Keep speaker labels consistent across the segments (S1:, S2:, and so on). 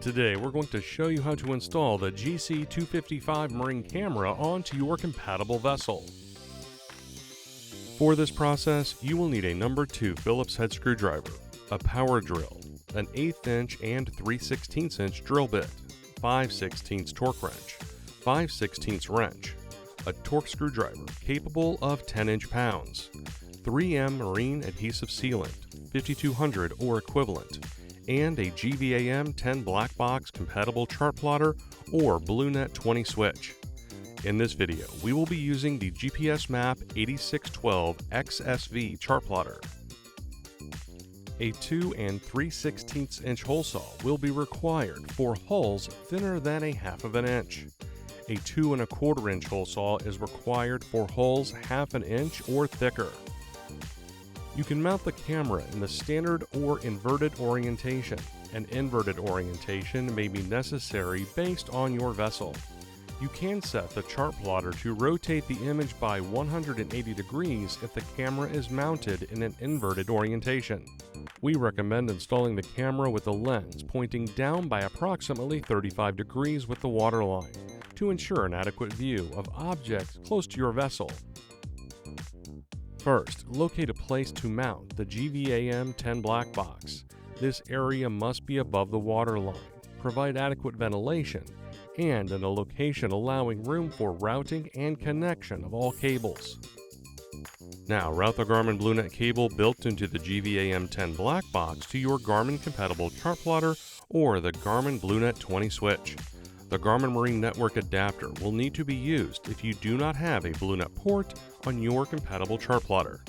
S1: Today we're going to show you how to install the GC 255 Marine camera onto your compatible vessel. For this process, you will need a number 2 Phillips head screwdriver, a power drill, an 1/8 inch and 3/16 inch drill bit, 5/16 torque wrench, 5/16 wrench, a torque screwdriver capable of 10 inch-pounds, 3M marine adhesive sealant, 5200 or equivalent, and a GVAM 10 black box compatible chart plotter or BlueNet 20 switch. In this video, we will be using the GPS Map 8612 XSV chart plotter. A 2 3/16 inch hole saw will be required for holes thinner than 1/2 inch. A 2 1/4 inch hole saw is required for holes 1/2 inch or thicker. You can mount the camera in the standard or inverted orientation. An inverted orientation may be necessary based on your vessel. You can set the chart plotter to rotate the image by 180 degrees if the camera is mounted in an inverted orientation. We recommend installing the camera with the lens pointing down by approximately 35 degrees with the waterline to ensure an adequate view of objects close to your vessel. First, locate a place to mount the GVAM 10 black box. This area must be above the waterline, provide adequate ventilation, and in a location allowing room for routing and connection of all cables. Now, route the Garmin BlueNet cable built into the GVAM 10 black box to your Garmin compatible chart plotter or the Garmin BlueNet 20 switch. The Garmin Marine Network adapter will need to be used if you do not have a BlueNet port on your compatible chart plotter.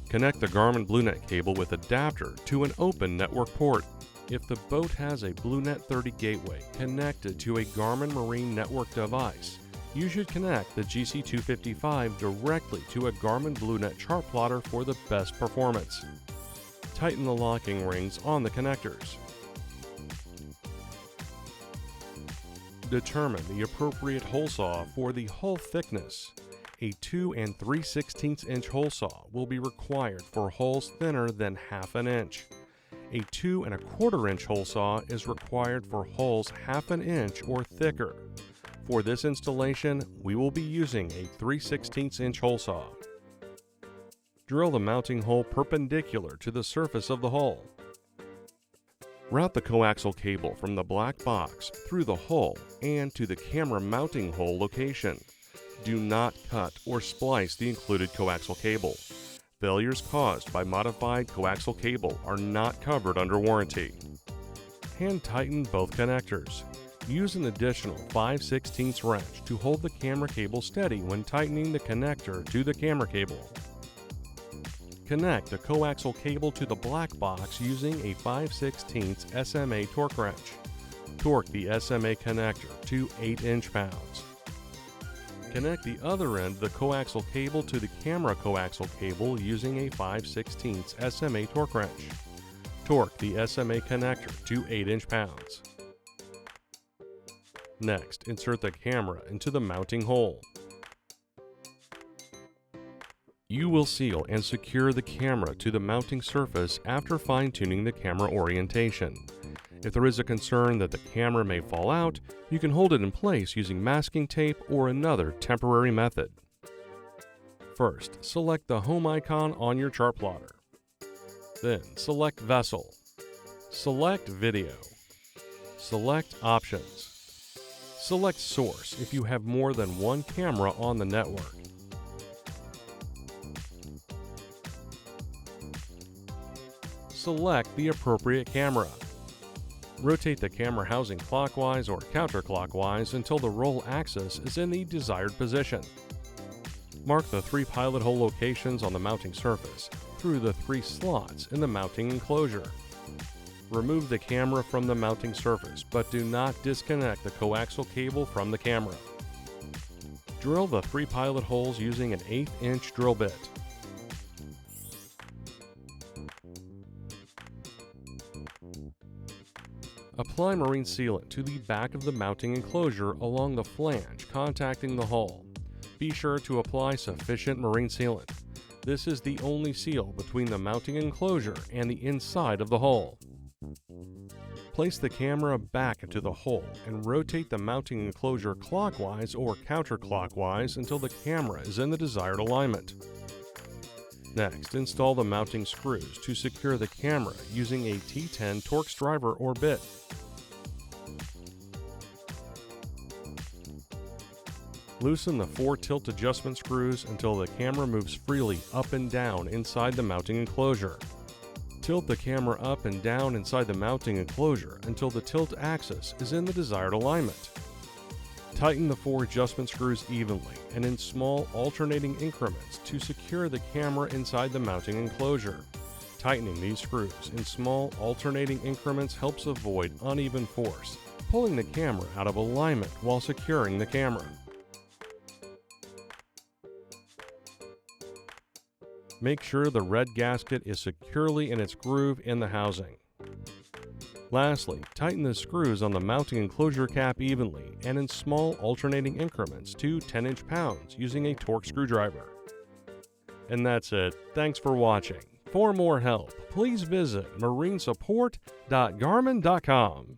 S1: Connect the Garmin BlueNet cable with adapter to an open network port. If the boat has a BlueNet 30 gateway connected to a Garmin Marine Network device, you should connect the GC 255 directly to a Garmin BlueNet chart plotter for the best performance. Tighten the locking rings on the connectors. Determine the appropriate hole saw for the hole thickness. A 2 3/16 inch hole saw will be required for holes thinner than 1/2 inch. A 2 1/4 inch hole saw is required for holes 1/2 inch or thicker. For this installation, we will be using a 3/16 inch hole saw. Drill the mounting hole perpendicular to the surface of the hole. Route the coaxial cable from the black box through the hole and to the camera mounting hole location. Do not cut or splice the included coaxial cable. Failures caused by modified coaxial cable are not covered under warranty. Hand tighten both connectors. Use an additional 5/16 wrench to hold the camera cable steady when tightening the connector to the camera cable. Connect the coaxial cable to the black box using a 5/16 SMA torque wrench. Torque the SMA connector to 8 inch-pounds. Connect the other end of the coaxial cable to the camera coaxial cable using a 5/16 SMA torque wrench. Torque the SMA connector to 8 inch-pounds. Next, insert the camera into the mounting hole. You will seal and secure the camera to the mounting surface after fine-tuning the camera orientation. If there is a concern that the camera may fall out, you can hold it in place using masking tape or another temporary method. First, select the home icon on your chart plotter. Then, select Vessel. Select Video. Select Options. Select Source if you have more than one camera on the network. Select the appropriate camera. Rotate the camera housing clockwise or counterclockwise until the roll axis is in the desired position. Mark the 3 pilot hole locations on the mounting surface through the 3 slots in the mounting enclosure. Remove the camera from the mounting surface, but do not disconnect the coaxial cable from the camera. Drill the 3 pilot holes using an 1/8 inch drill bit. Apply marine sealant to the back of the mounting enclosure along the flange contacting the hull. Be sure to apply sufficient marine sealant. This is the only seal between the mounting enclosure and the inside of the hull. Place the camera back into the hole and rotate the mounting enclosure clockwise or counterclockwise until the camera is in the desired alignment. Next, install the mounting screws to secure the camera using a T10 Torx driver or bit. Loosen the 4 tilt adjustment screws until the camera moves freely up and down inside the mounting enclosure. Tilt the camera up and down inside the mounting enclosure until the tilt axis is in the desired alignment. Tighten the 4 adjustment screws evenly and in small alternating increments to secure the camera inside the mounting enclosure. Tightening these screws in small alternating increments helps avoid uneven force, pulling the camera out of alignment while securing the camera. Make sure the red gasket is securely in its groove in the housing. Lastly, tighten the screws on the mounting enclosure cap evenly and in small alternating increments to 10-inch pounds using a Torx screwdriver. And that's it. Thanks for watching. For more help, please visit marinesupport.garmin.com.